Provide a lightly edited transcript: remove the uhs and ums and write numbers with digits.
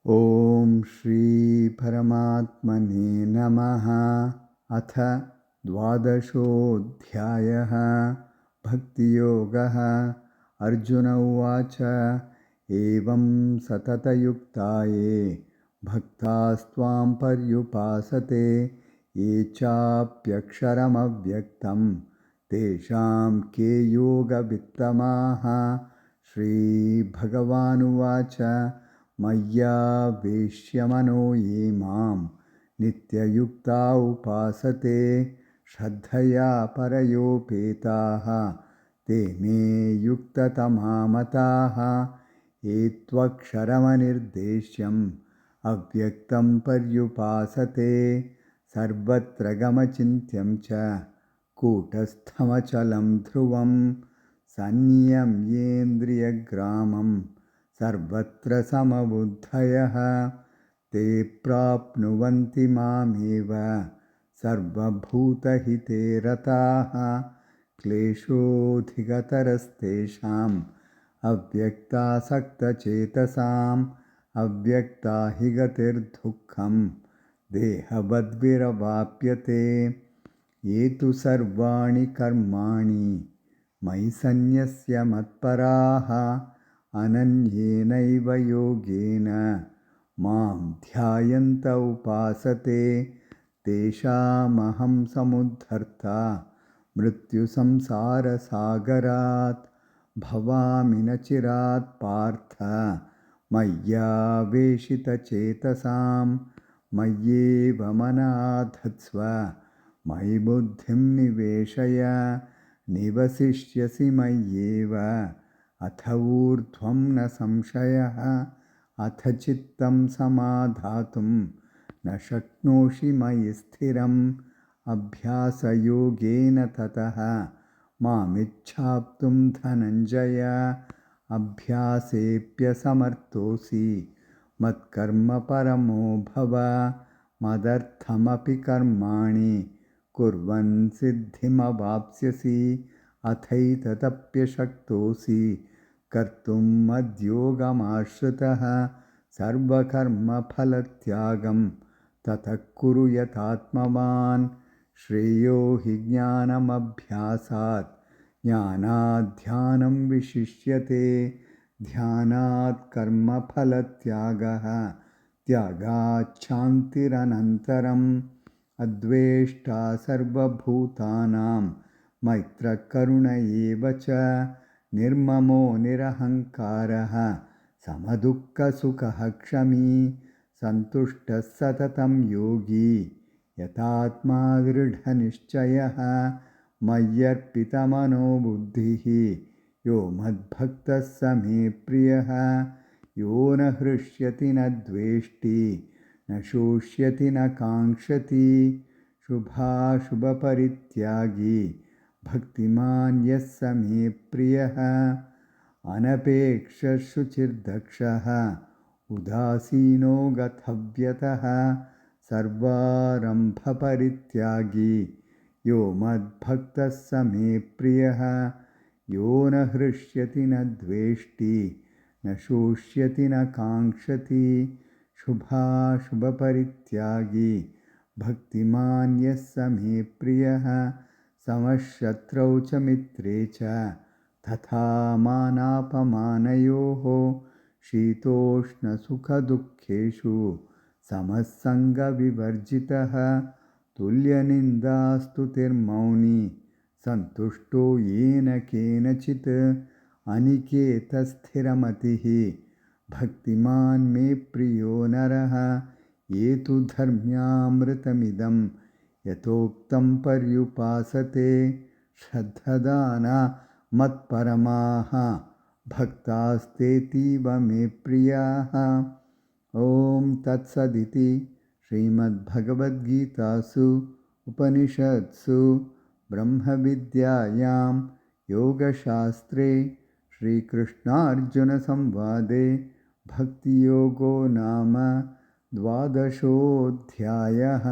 ॐ श्री परमात्मने नमः। अथ द्वादशोऽध्यायः। भक्तियोगः। अर्जुन उवाच एवं सततयुक्ताये भक्तास्त्वां पर्युपासते ये चाप्यक्षरमव्यक्तं तेषां के योगवित्तमाः। श्रीभगवानुवाच मय्यावेश्यमनो ये मां नित्ययुक्ता उपासते श्रद्धया परयोपेताः ते मे युक्ततमा मताः। ये त्वक्षरमनिर्देश्यम् अव्यक्तं पर्युपासते सर्वत्र गमचिन्त्यं च कूटस्थमचलं ध्रुवं सन्नियम्येन्द्रियग्रामं सर्वत्र समबुद्धयः ते प्राप्नुवन्ति मामेव सर्वभूतहिते रताः। क्लेशोऽधिगतरस्तेषाम् अव्यक्तासक्तचेतसाम् अव्यक्ता हि गतिर्दुःखं देहवद्भिरवाप्यते। ये तु सर्वाणि कर्माणि मयि सन्न्यस्य मत्पराः अनन्येनैव योगेन मां ध्यायन्त उपासते तेषामहं समुद्धर्ता मृत्युसंसारसागरात् भवामि न चिरात् पार्थ मय्यावेशितचेतसां मय्येव मना धत्स्व मयि बुद्धिं निवेशय निवसिष्यसि मय्येव अथ ऊर्ध्वं न संशयः। अथ चित्तं समाधातुं न शक्नोषि मयि स्थिरम् अभ्यासयोगेन ततः मामिच्छाप्तुं धनञ्जय अभ्यासेऽप्यसमर्थोऽसि मत्कर्म परमो भव मदर्थमपि कर्माणि कुर्वन् सिद्धिमवाप्स्यसि अथैतदप्यशक्तोऽसि कर्तुं मद्योगमाश्रितः सर्वकर्मफलत्यागं ततः कुरु यथात्मवान्। श्रेयो हि ज्ञानमभ्यासात् ज्ञानाध्यानं विशिष्यते ध्यानात् कर्मफलत्यागः त्यागाच्छान्तिरनन्तरम्। अद्वेष्टा सर्वभूतानां मैत्रकरुण एव च निर्ममो निरहङ्कारः समदुःखसुखः क्षमी सन्तुष्टः सततं योगी यतात्मा दृढनिश्चयः मय्यर्पितमनो बुद्धिः यो मद्भक्तः स मे प्रियः। यो न हृष्यति न द्वेष्टि न शोष्यति न काङ्क्षति शुभाशुभपरित्यागी भक्तिमान् यः स मे प्रियः। अनपेक्षशुचिर्दक्षः उदासीनो गतव्यतः सर्वारम्भपरित्यागी यो मद्भक्तः स मे प्रियः। यो न हृष्यति न द्वेष्टि न शोष्यति न काङ्क्षति शुभाशुभपरित्यागी भक्तिमान् यः स मे प्रियः। समशत्रौ च मित्रे च तथा मानापमानयोः शीतोष्णसुखदुःखेषु समः सङ्गविवर्जितः तुल्यनिन्दास्तुतिर्मौनी सन्तुष्टो येन केनचित् अनिकेतस्थिरमतिः भक्तिमान् मे प्रियो नरः। ये तु धर्म्यामृतमिदं यथोक्तं पर्युपासते श्रद्धदाना मत्परमाः भक्तास्तेतीव मे प्रियाः। ॐ तत्सदिति श्रीमद्भगवद्गीतासु उपनिषत्सु ब्रह्मविद्यायां योगशास्त्रे श्रीकृष्णार्जुनसंवादे भक्तियोगो नाम द्वादशोऽध्यायः।